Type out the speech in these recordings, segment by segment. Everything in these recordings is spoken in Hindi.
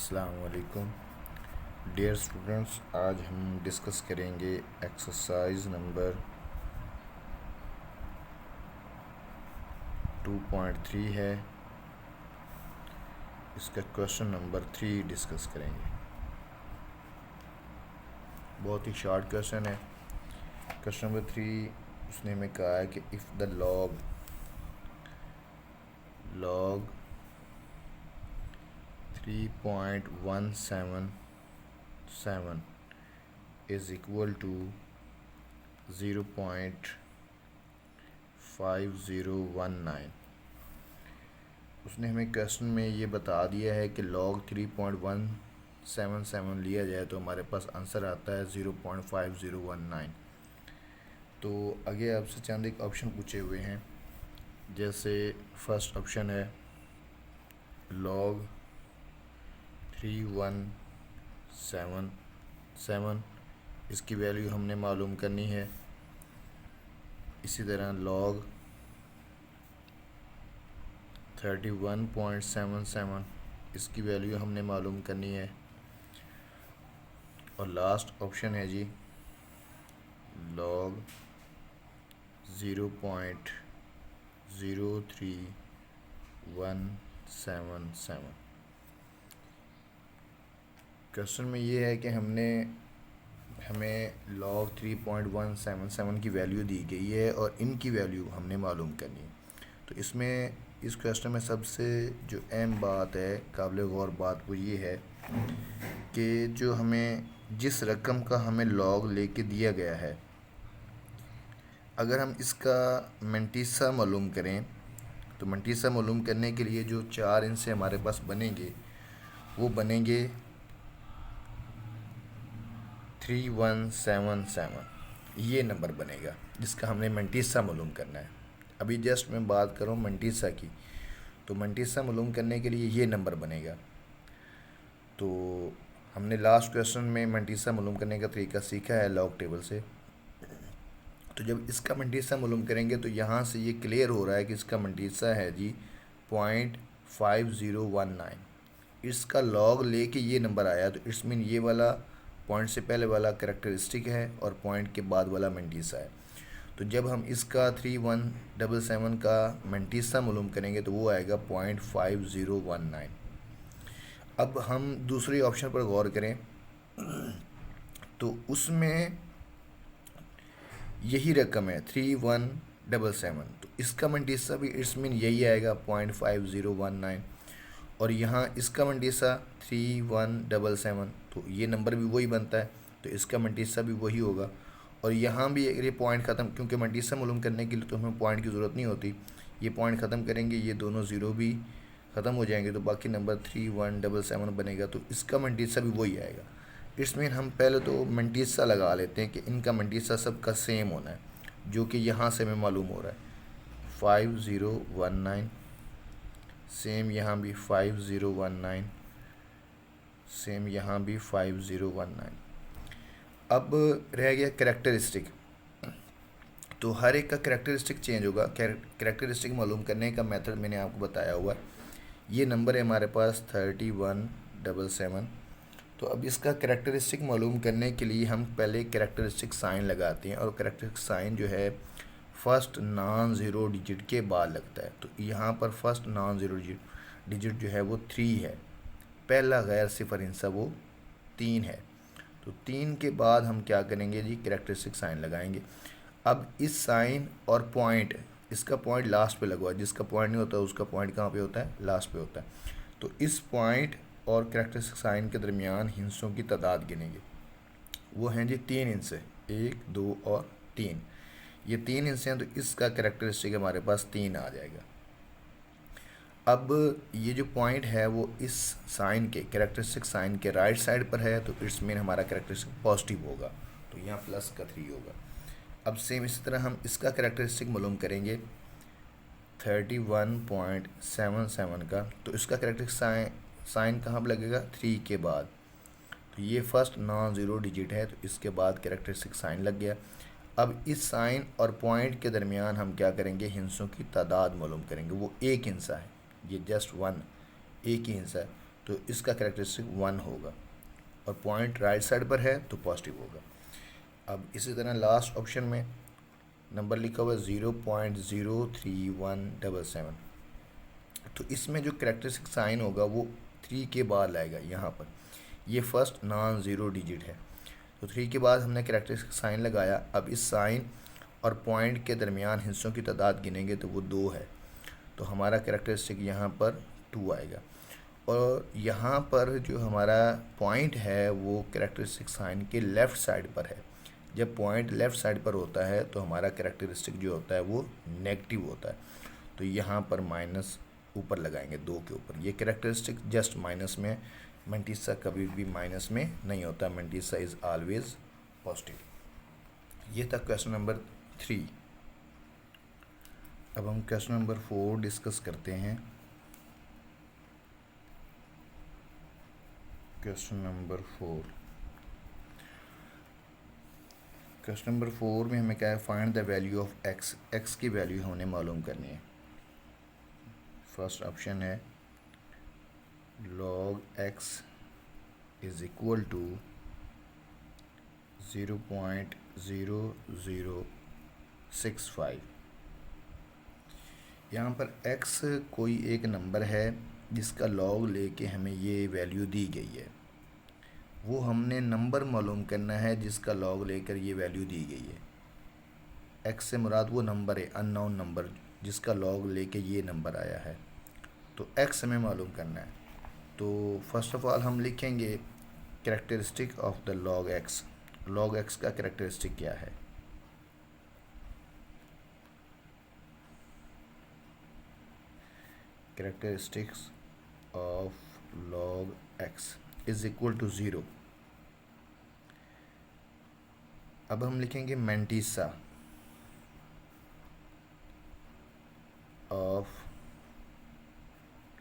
अस्सलाम वालेकुम डियर स्टूडेंट्स। आज हम डिस्कस करेंगे एक्सरसाइज नंबर 2.3 है। इसका क्वेश्चन नंबर 3 डिस्कस करेंगे। बहुत ही शॉर्ट क्वेश्चन है। क्वेश्चन नंबर 3 उसने हमें कहा है कि if the log 3.177 is equal to 0.5019। उसने हमें क्वेश्चन में ये बता दिया है कि log 3.177 लिया जाए तो हमारे पास आंसर आता है 0.5019। तो आगे आपसे चंद एक ऑप्शन पूछे हुए हैं। जैसे फर्स्ट ऑप्शन है log 3177, इसकी वैल्यू हमने मालूम करनी है। इसी तरह log 31.77, इसकी वैल्यू हमने मालूम करनी है। और लास्ट ऑप्शन है जी log 0.03177। क्वेश्चन में ये है कि हमें log 3.177 की वैल्यू दी गई है और इनकी वैल्यू हमने मालूम करनी है। तो इसमें इस क्वेश्चन में सबसे जो अहम बात है, काबिल गौर बात, वो ये है कि जो हमें जिस रकम का हमें log लेके दिया गया है, अगर हम इसका मंटीसा मालूम करें तो मंटीसा मालूम करने के लिए जो 4 इनसे हमारे पास बनेंगे वो बनेंगे 3177। ये नंबर बनेगा जिसका हमने मंटीसा मालूम करना है। अभी जस्ट मैं बात करूँ मंटीसा की, तो मंटीसा मालूम करने के लिए ये नंबर बनेगा। तो हमने लास्ट क्वेश्चन में मंटीसा मालूम करने का तरीका सीखा है लॉग टेबल से। तो जब इसका मंटीसा मालूम करेंगे तो यहाँ से ये क्लियर हो रहा है कि इसका मंटीसा है जी 0.5019। इसका लॉग लेके ये नंबर आया, तो इट्स मीन ये वाला पॉइंट से पहले वाला कैरेक्टरिस्टिक है और पॉइंट के बाद वाला मंटीसा है। तो जब हम इसका 3177 का मंटीसा मालूम करेंगे तो वो आएगा 0.5019। अब हम दूसरे ऑप्शन पर गौर करें तो उसमें यही रकम है 3177, तो इसका मंटीसा भी इट्स मीन यही आएगा 0.5019। और यहाँ इसका मंटीसा 3177, तो ये नंबर भी वही बनता है, तो इसका मंटीसा भी वही होगा। और यहाँ भी अगर ये पॉइंट ख़त्म, क्योंकि मंटीसा मालूम करने के लिए तो हमें पॉइंट की ज़रूरत नहीं होती, ये पॉइंट ख़त्म करेंगे, ये दोनों ज़ीरो भी ख़त्म हो जाएंगे, तो बाकी नंबर 3177 बनेगा, तो इसका मंटीसा भी वही आएगा। इट्स मीन हम पहले तो मंटीसा लगा लेते हैं कि इनका मंटीसा सबका सेम होना है, जो कि यहाँ से हमें मालूम हो रहा है 5019। सेम यहाँ भी 5019, सेम यहाँ भी 5019। अब रह गया कैरेक्टरिस्टिक। तो हर एक का कैरेक्टरिस्टिक चेंज होगा। कैरेक्टरिस्टिक मालूम करने का मेथड मैंने आपको बताया हुआ है। ये नंबर है हमारे पास 3177। तो अब इसका कैरेक्टरिस्टिक मालूम करने के लिए हम पहले कैरेक्टरिस्टिक साइन लगाते हैं, और कैरेक्टरिस्टिक साइन जो है फर्स्ट नॉन ज़ीरो डिजिट के बाद लगता है। तो यहाँ पर फर्स्ट नॉन ज़ीरो डिजिट जो है वो 3 है, पहला गैर सिफर हिस्सा वो 3 है। तो 3 के बाद हम क्या करेंगे जी, कैरेक्टरिस्टिक साइन लगाएंगे। अब इस साइन और पॉइंट, इसका पॉइंट लास्ट पे लगवा, जिसका पॉइंट नहीं होता उसका पॉइंट कहाँ पे होता है, लास्ट पे होता है। तो इस पॉइंट और कैरेक्टरिस्टिक साइन के दरमियान हिस्सों की तादाद गिनेंगे। वो हैं जी 3 हिस्से, 1 2 और 3। ये 3 हिस्से हैं, तो इसका कैरेक्टरिस्टिक हमारे पास 3 आ जाएगा। अब ये जो पॉइंट है वो इस साइन के, कैरेक्टरिस्टिक साइन के राइट साइड पर है, तो इट्स मीन हमारा कैरेक्टरिस्टिक पॉजिटिव होगा, तो यहाँ प्लस का 3 होगा। अब सेम इसी तरह हम इसका कैरेक्टरिस्टिक मालूम करेंगे 31.77 का, तो इसका कैरेक्टरिस्टिक साइन कहाँ पर लगेगा, 3 के बाद। तो ये फर्स्ट नॉन ज़ीरो डिजिट है, तो इसके बाद कैरेक्टरिस्टिक साइन लग गया। अब इस साइन और पॉइंट के दरमियान हम क्या करेंगे, हिस्सों की तादाद मालूम करेंगे। वो एक हिस्सा है, ये जस्ट 1, एक ही हिस्सा है, तो इसका कैरेक्टरिस्टिक 1 होगा, और पॉइंट राइट साइड पर है तो पॉजिटिव होगा। अब इसी तरह लास्ट ऑप्शन में नंबर लिखा हुआ है 0.03177, तो इसमें जो कैरेक्टरिस्टिक साइन होगा वो 3 के बाद लाएगा। यहाँ पर ये फर्स्ट नॉन ज़ीरो डिजिट है, तो 3 के बाद हमने कैरेक्टरिस्टिक साइन लगाया। अब इस साइन और पॉइंट के दरमियान हिस्सों की तादाद गिनेंगे तो वो 2 है, तो हमारा कैरेक्टरिस्टिक यहाँ पर 2 आएगा। और यहाँ पर जो हमारा पॉइंट है वो कैरेक्टरिस्टिक साइन के लेफ़्ट साइड पर है। जब पॉइंट लेफ़्ट साइड पर होता है तो हमारा कैरेक्टरिस्टिक जो होता है वो नेगेटिव होता है, तो यहाँ पर माइनस ऊपर लगाएंगे 2 के ऊपर। ये कैरेक्टरिस्टिक जस्ट माइनस में, मेंटिसा कभी भी माइनस में नहीं होता, मेंटिसा इज़ ऑलवेज पॉजिटिव। ये था क्वेश्चन नंबर 3। अब हम क्वेश्चन नंबर 4 डिस्कस करते हैं। क्वेश्चन नंबर 4 में हमें क्या है, find the value of X. X की वैल्यू हमें मालूम करनी है। फर्स्ट ऑप्शन है log x is equal to 0.0065। यहाँ पर x कोई एक नंबर है जिसका log लेके हमें ये वैल्यू दी गई है, वो हमने नंबर मालूम करना है जिसका log लेकर ये वैल्यू दी गई है। x से मुराद वो नंबर है, अननोन नंबर, जिसका log लेके ये नंबर आया है, तो x हमें मालूम करना है। तो फर्स्ट ऑफ ऑल हम लिखेंगे characteristic of the log x। log x का कैरेक्टरिस्टिक क्या है? Characteristics of log x is equal to 0। अब हम लिखेंगे मेंटिसा ऑफ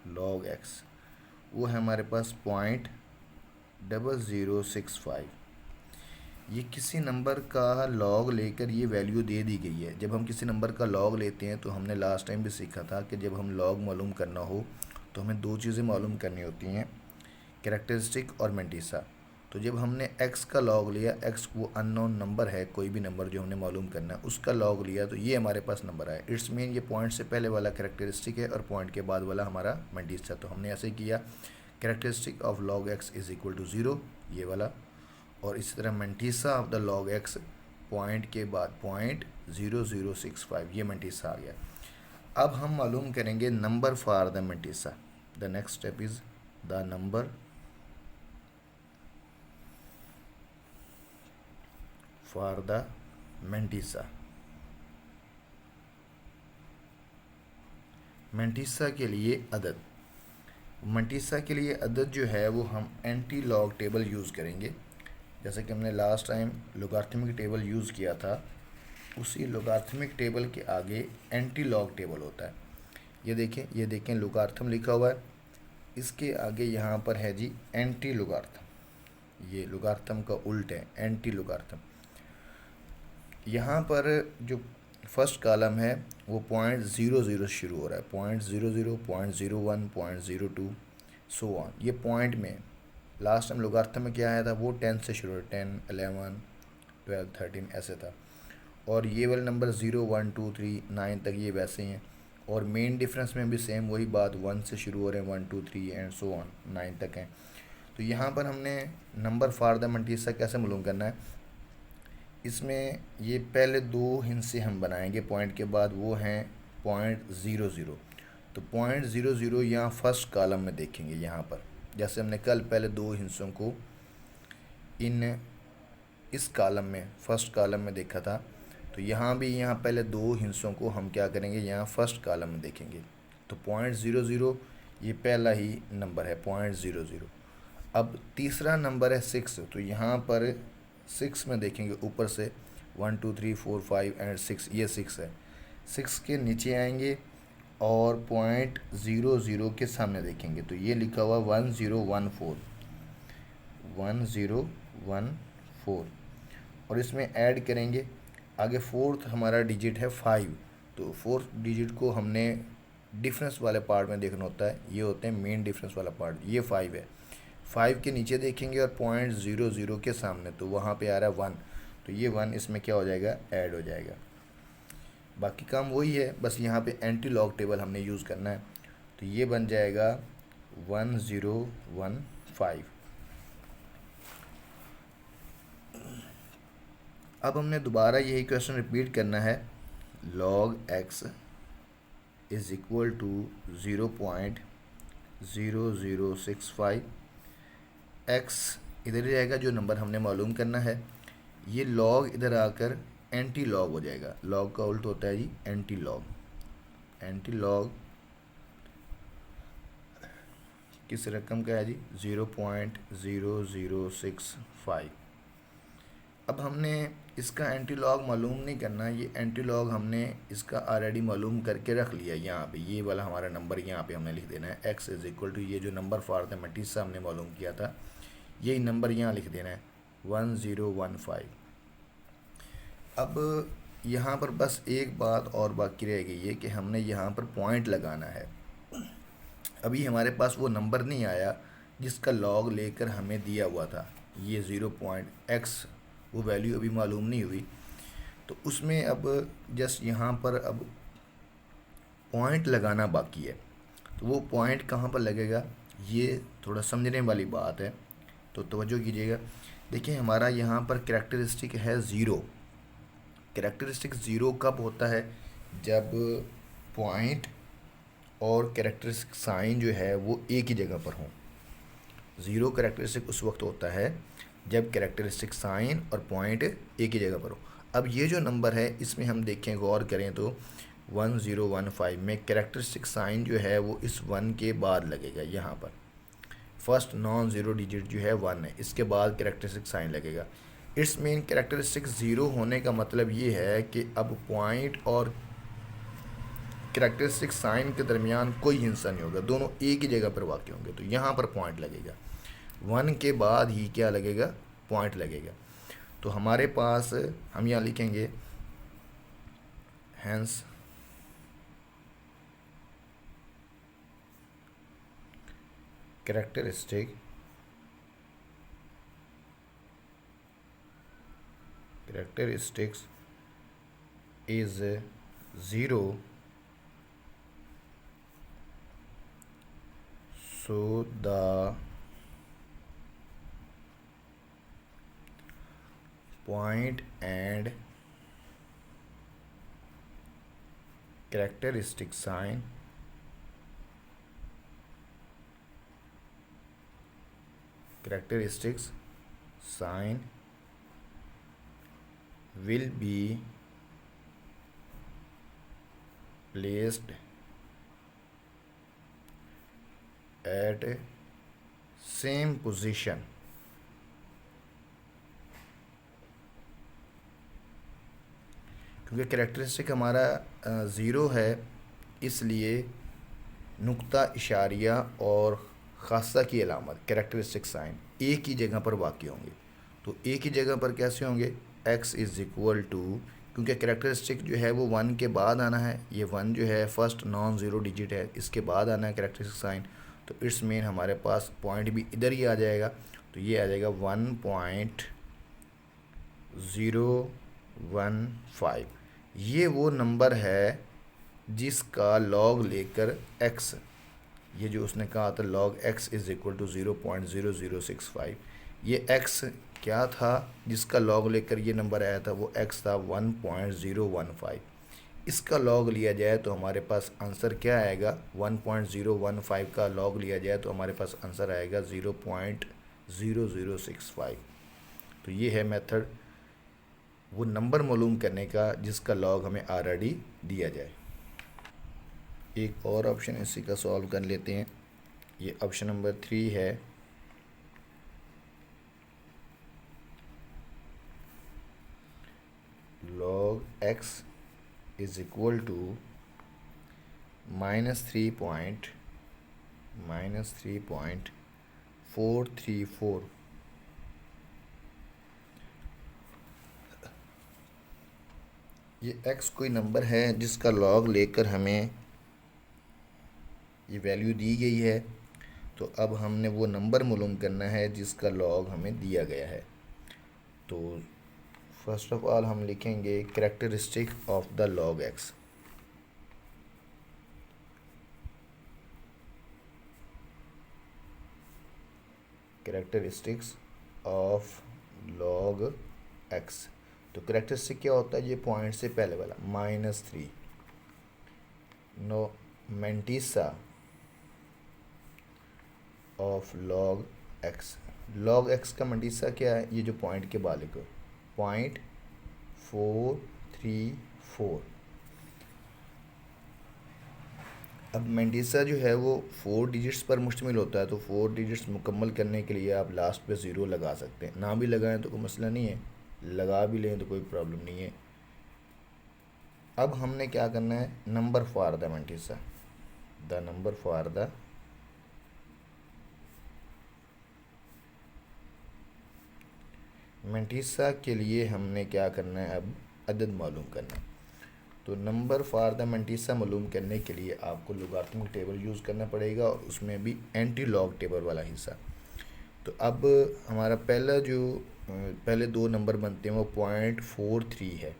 log x, वो है हमारे पास 0.0065। ये किसी नंबर का log लेकर ये वैल्यू दे दी गई है। जब हम किसी नंबर का log लेते हैं तो हमने लास्ट टाइम भी सीखा था कि जब हम log मालूम करना हो तो हमें 2 चीज़ें मालूम करनी होती हैं, कैरेक्टरिस्टिक और मेंटिसा। तो जब हमने x का log लिया, x वो अननोन नंबर है, कोई भी नंबर जो हमने मालूम करना है उसका log लिया, तो ये हमारे पास नंबर आया। इट्स मीन ये पॉइंट से पहले वाला कैरेक्टरिस्टिक है और पॉइंट के बाद वाला हमारा मेंटिसा। तो हमने ऐसे किया, characteristic of log x is equal to 0, ये वाला, और इसी तरह mantissa of the log x point के बाद 0.0065, ये मेंटिसा आ गया। अब हम मालूम करेंगे number for the mantissa. The next step is the number for the mantissa. Mantissa के लिए अदद, मेंटिसा के लिए अदद जो है वो हम एंटी लॉग टेबल यूज़ करेंगे। जैसे कि हमने last time logarithmic table use किया था, उसी लोगारिथमिक टेबल के आगे एंटी लॉग टेबल होता है। ये देखें लोगारिथम लिखा हुआ है, इसके आगे यहाँ पर है जी एंटी लोगारिथम। ये लोगारिथम का उल्ट है, एंटी लोगारिथम। यहाँ पर जो फर्स्ट कॉलम है वो 0.00 शुरू हो रहा है, 0.00, 0.01, 0.02 सो ऑन। ये पॉइंट में लास्ट टाइम लोगारिथम में क्या आया था, वो 10 से शुरू है, 10, 11, 12, 13 ऐसे था। और ये वाले नंबर 0, 1, 2, 3, 9 तक ये वैसे ही हैं। और मेन डिफरेंस में भी सेम वही बात, 1 से शुरू हो रहे हैं, 1, 2, 3 एंड सो ऑन 9 तक हैं। तो यहाँ पर हमने नंबर फॉर द मेंटिसा कैसे मालूम करना है, इसमें ये पहले 2 हिस्से हम बनाएंगे पॉइंट के बाद, वो हैं 0.00। तो 0.00 यहाँ फर्स्ट कॉलम में देखेंगे। यहाँ पर जैसे हमने कल पहले 2 हिस्सों को इस कॉलम में, फर्स्ट कॉलम में देखा था, तो यहाँ भी यहाँ पहले 2 हिस्सों को हम क्या करेंगे, यहाँ फर्स्ट कॉलम में देखेंगे। तो 0.00 ये पहला ही नंबर है, 0.00। अब तीसरा नंबर है 6, तो यहाँ पर 6 में देखेंगे ऊपर से 1, 2, 3, 4, 5 एंड 6, ये 6 है। 6 के नीचे आएंगे और 0.00 के सामने देखेंगे, तो ये लिखा हुआ 1014, 1014, और इसमें ऐड करेंगे आगे। फोर्थ हमारा डिजिट है 5, तो फोर्थ डिजिट को हमने डिफरेंस वाले पार्ट में देखना होता है, ये होते हैं मेन डिफरेंस वाला पार्ट। ये 5 है, 5 के नीचे देखेंगे और 0.00 के सामने तो वहाँ पे आ रहा है 1, तो ये 1 इसमें क्या हो जाएगा, ऐड हो जाएगा। बाकी काम वही है, बस यहाँ पे एंटी लॉग टेबल हमने यूज़ करना है, तो ये बन जाएगा 1015। अब हमने दोबारा यही क्वेश्चन रिपीट करना है। log x is equal to 0.0065। x इधर ही रहेगा जो नंबर हमने मालूम करना है, ये log इधर आकर एंटी लॉग हो जाएगा। log का उल्ट होता है जी एंटी लॉग। एंटी लॉग किस रकम का है जी, 0.0065। अब हमने इसका एंटी लॉग मालूम नहीं करना, ये एंटी लॉग हमने इसका ऑलरेडी मालूम करके रख लिया। यहाँ पे ये वाला हमारा नंबर यहाँ पे हमने लिख देना है, x इज़ इक्वल टू ये जो नंबर मैथमेटिक्स से हमने मालूम किया था, यही नंबर यहाँ लिख देना है 1015। अब यहाँ पर बस एक बात और बाकी रह गई है कि हमने यहाँ पर पॉइंट लगाना है। अभी हमारे पास वो नंबर नहीं आया जिसका लॉग लेकर हमें दिया हुआ था, ये 0.x, वो वैल्यू अभी मालूम नहीं हुई, तो उसमें अब जस्ट यहाँ पर अब पॉइंट लगाना बाकी है। तो वो पॉइंट कहाँ पर लगेगा, ये थोड़ा समझने वाली बात है, तो तवज्जो कीजिएगा। देखिए हमारा यहाँ पर कैरेक्टरिस्टिक है ज़ीरो। कैरेक्टरिस्टिक ज़ीरो कब होता है, जब पॉइंट और कैरेक्टरिस्टिक साइन जो है वो एक ही जगह पर हों। ज़ीरो कैरेक्टरिस्टिक उस वक्त होता है जब कैरेक्टरिस्टिक साइन और पॉइंट एक ही जगह पर हो। अब ये जो नंबर है इसमें हम देखें, गौर करें तो 1015 में कैरेक्टरिस्टिक साइन जो है वो इस 1 के बाद लगेगा। यहाँ पर फर्स्ट नॉन ज़ीरो डिजिट जो है 1 है, इसके बाद कैरेक्टरिस्टिक साइन लगेगा। इट्स मीन कैरेक्टरिस्टिक ज़ीरो होने का मतलब ये है कि अब पॉइंट और कैरेक्टरिस्टिक साइन के दरमियान कोई हिंसा नहीं होगा, दोनों एक ही जगह पर वाक़ होंगे, तो यहाँ पर पॉइंट लगेगा। 1 के बाद ही क्या लगेगा, पॉइंट लगेगा। तो हमारे पास हम यहाँ लिखेंगे hence characteristics is 0, so the point and characteristic sign will be placed at same position क्योंकि कैरेक्टरिस्टिक हमारा ज़ीरो है, इसलिए नुक्ता इशारिया और ख़ासा की अलामत कैरेक्टरिस्टिक साइन एक ही जगह पर वाक़ होंगे। तो एक ही जगह पर कैसे होंगे, x इज़ इक्वल टू, क्योंकि कैरेक्टरिस्टिक जो है वो 1 के बाद आना है, ये 1 जो है फर्स्ट नॉन ज़ीरो डिजिट है, इसके बाद आना है कैरेक्टरिस्टिक साइन, तो इट्स मीन हमारे पास पॉइंट भी इधर ही आ जाएगा, तो ये आ जाएगा 1.015। ये वो नंबर है जिसका लॉग लेकर x, ये जो उसने कहा था log x is equal to 0.0065, ये x क्या था जिसका लॉग लेकर ये नंबर आया था, वो x था 1.015। इसका लॉग लिया जाए तो हमारे पास आंसर क्या आएगा, 1.015 का लॉग लिया जाए तो हमारे पास आंसर आएगा 0.0065। तो ये है मेथड वो नंबर मालूम करने का जिसका लॉग हमें ऑलरेडी दिया जाए। एक और ऑप्शन इसी का सॉल्व कर लेते हैं, ये ऑप्शन नंबर 3 है। log x is equal to -3.434। ये x कोई नंबर है जिसका लॉग लेकर हमें ये वैल्यू दी गई है। तो अब हमने वो नंबर मालूम करना है जिसका लॉग हमें दिया गया है। तो फर्स्ट ऑफ ऑल हम लिखेंगे characteristic of the log X. Characteristics of log X. तो कैरेक्टरिस्टिक क्या होता है? ये पॉइंट से पहले वाला -3। No mantissa of log X. Log X का मेंटिसा क्या है? ये जो पॉइंट के बाद लिखो 0.434। अब मेंटिसा जो है वो 4 डिजिट्स पर मुश्तमिल होता है, तो 4 डिजिट्स मुकम्मल करने के लिए आप लास्ट पे 0 लगा सकते हैं। ना भी लगाएं तो कोई मसला नहीं है, लगा भी लें तो कोई प्रॉब्लम नहीं है। अब हमने क्या करना है? Number for the mantissa. The number for the mantissa के लिए हमने क्या करना है? अब अदद मालूम करना है। तो नंबर फॉर द मेंटिसा मालूम करने के लिए आपको लोगारिथमिक टेबल यूज़ करना पड़ेगा, और उसमें भी एंटी लॉग टेबल वाला हिस्सा। तो अब हमारा पहले 2 नंबर बनते हैं वो 0.43 है।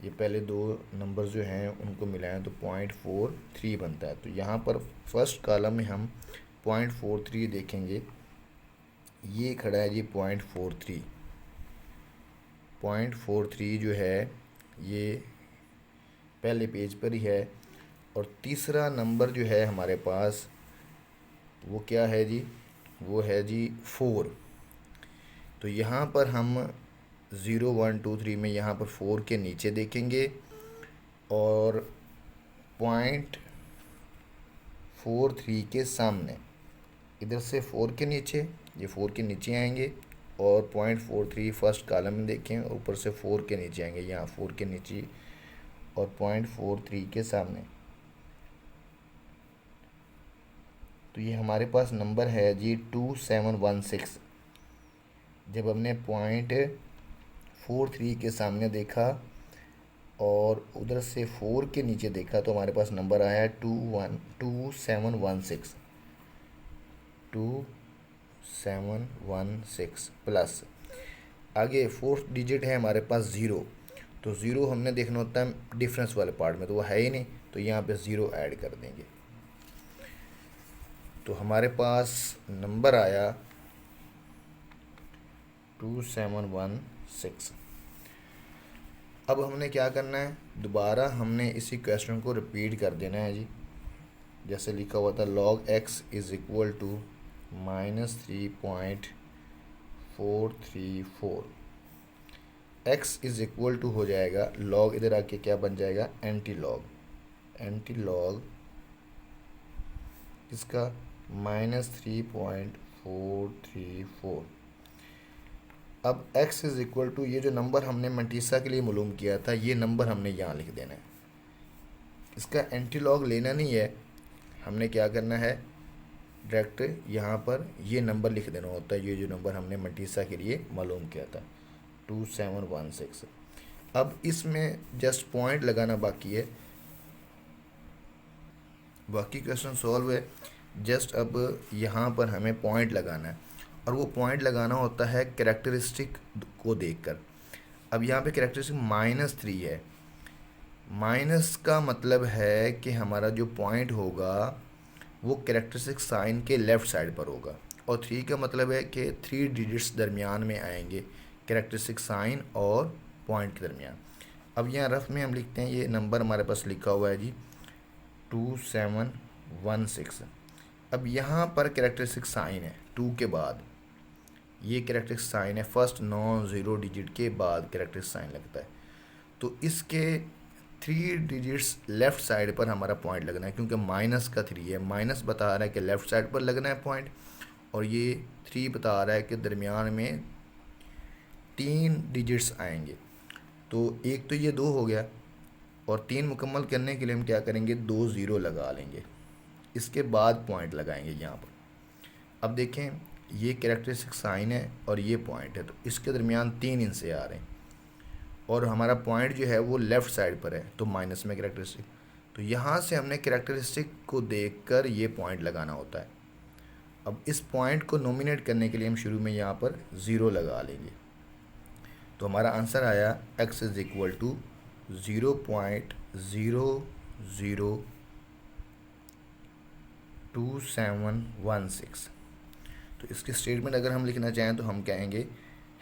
ये पहले 2 नंबर जो हैं उनको मिलाएं तो 0.43 बनता है। तो यहाँ पर फर्स्ट कॉलम में हम 0.43 देखेंगे। ये खड़ा है जी 0.43। 0.43 जो है ये पहले पेज पर ही है। और तीसरा नंबर जो है हमारे पास वो क्या है जी? वो है जी 4। तो यहाँ पर हम 0 1 2 3 में यहाँ पर 4 के नीचे देखेंगे, और 0.43 के सामने इधर से 4 के नीचे, ये 4 के नीचे आएंगे, और 0.43 फर्स्ट कॉलम में देखें, ऊपर से 4 के नीचे आएंगे, यहाँ 4 के नीचे और 0.43 के सामने। तो ये हमारे पास नंबर है जी 2716। जब हमने 0.43 के सामने देखा और उधर से 4 के नीचे देखा तो हमारे पास नंबर आया है 2716। 2716 प्लस आगे 4th डिजिट है हमारे पास 0। तो 0 हमने देखना होता है डिफरेंस वाले पार्ट में, तो वो है ही नहीं, तो यहाँ पे 0 ऐड कर देंगे। तो हमारे पास नंबर आया 2716। अब हमने क्या करना है? दोबारा हमने इसी क्वेश्चन को रिपीट कर देना है जी। जैसे लिखा हुआ था log x is equal to -3.434। x is equal to हो जाएगा log, इधर आके क्या बन जाएगा? Anti log. एंटी लॉग इसका -3.434। अब x इज़ इक्वल टू ये जो नंबर हमने मेंटिसा के लिए मालूम किया था, ये नंबर हमने यहाँ लिख देना है। इसका एंटी लॉग लेना नहीं है, हमने क्या करना है? डायरेक्ट यहाँ पर ये नंबर लिख देना होता है, ये जो नंबर हमने मेंटिसा के लिए मालूम किया था 2716। अब इसमें जस्ट पॉइंट लगाना बाकी है, बाकी क्वेश्चन सॉल्व है। जस्ट अब यहाँ पर हमें पॉइंट लगाना है, और वो पॉइंट लगाना होता है कैरेक्टरिस्टिक को देखकर। अब यहाँ पे कैरेक्टरिस्टिक -3 है। माइनस का मतलब है कि हमारा जो पॉइंट होगा वो कैरेक्टरिस्टिक साइन के लेफ़्ट साइड पर होगा, और 3 का मतलब है कि 3 डिजिट्स दरमियान में आएंगे कैरेक्टरिस्टिक साइन और पॉइंट के दरमियान। अब यहाँ रफ में हम लिखते हैं, ये नंबर हमारे पास लिखा हुआ है जी 2716। अब यहाँ पर कैरेक्टरिस्टिक साइन है 2 के बाद, ये कैरेक्टरिस्टिक साइन है फर्स्ट नॉन ज़ीरो डिजिट के बाद कैरेक्टरिस्टिक साइन लगता है। तो इसके 3 डिजिट्स लेफ़्ट साइड पर हमारा पॉइंट लगना है, क्योंकि माइनस का 3 है, माइनस बता रहा है कि लेफ़्ट साइड पर लगना है पॉइंट, और ये 3 बता रहा है कि दरमियान में 3 डिजिट्स आएंगे। तो एक तो ये 2 हो गया, और 3 मुकम्मल करने के लिए हम क्या करेंगे? 2 ज़ीरो लगा लेंगे, इसके बाद पॉइंट लगाएंगे यहाँ पर। अब देखें, ये कैरेक्टरिस्टिक साइन है और ये पॉइंट है, तो इसके दरमियान 3 इनसे आ रहे हैं, और हमारा पॉइंट जो है वो लेफ़्ट साइड पर है, तो माइनस में कैरेक्टरिस्टिक। तो यहाँ से हमने कैरेक्टरिस्टिक को देखकर ये पॉइंट लगाना होता है। अब इस पॉइंट को नोमिनेट करने के लिए हम शुरू में यहाँ पर 0 लगा लेंगे। तो हमारा आंसर आया x इज़ इक्वल टू 0.002716। तो इसकी स्टेटमेंट अगर हम लिखना चाहें तो हम कहेंगे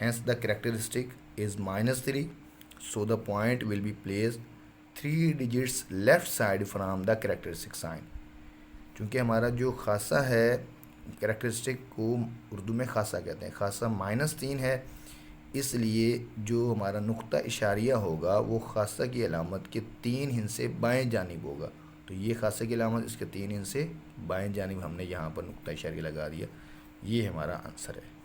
hence the characteristic is -3, so the point will be placed 3 digits left side from the characteristic sign. क्योंकि हमारा जो खासा है, कैरेक्टरिस्टिक को उर्दू में खासा कहते हैं, खासा -3 है, इसलिए जो हमारा नुक्ता इशारिया होगा वो खासा की अलामत के 3 हिस्से बाएं जानिब होगा। तो ये खासा की अलामत, इसके 3 हिस्से बाएं जानिब हमने यहाँ पर नुक्ता इशारिया लगा दिया। ये हमारा आंसर है।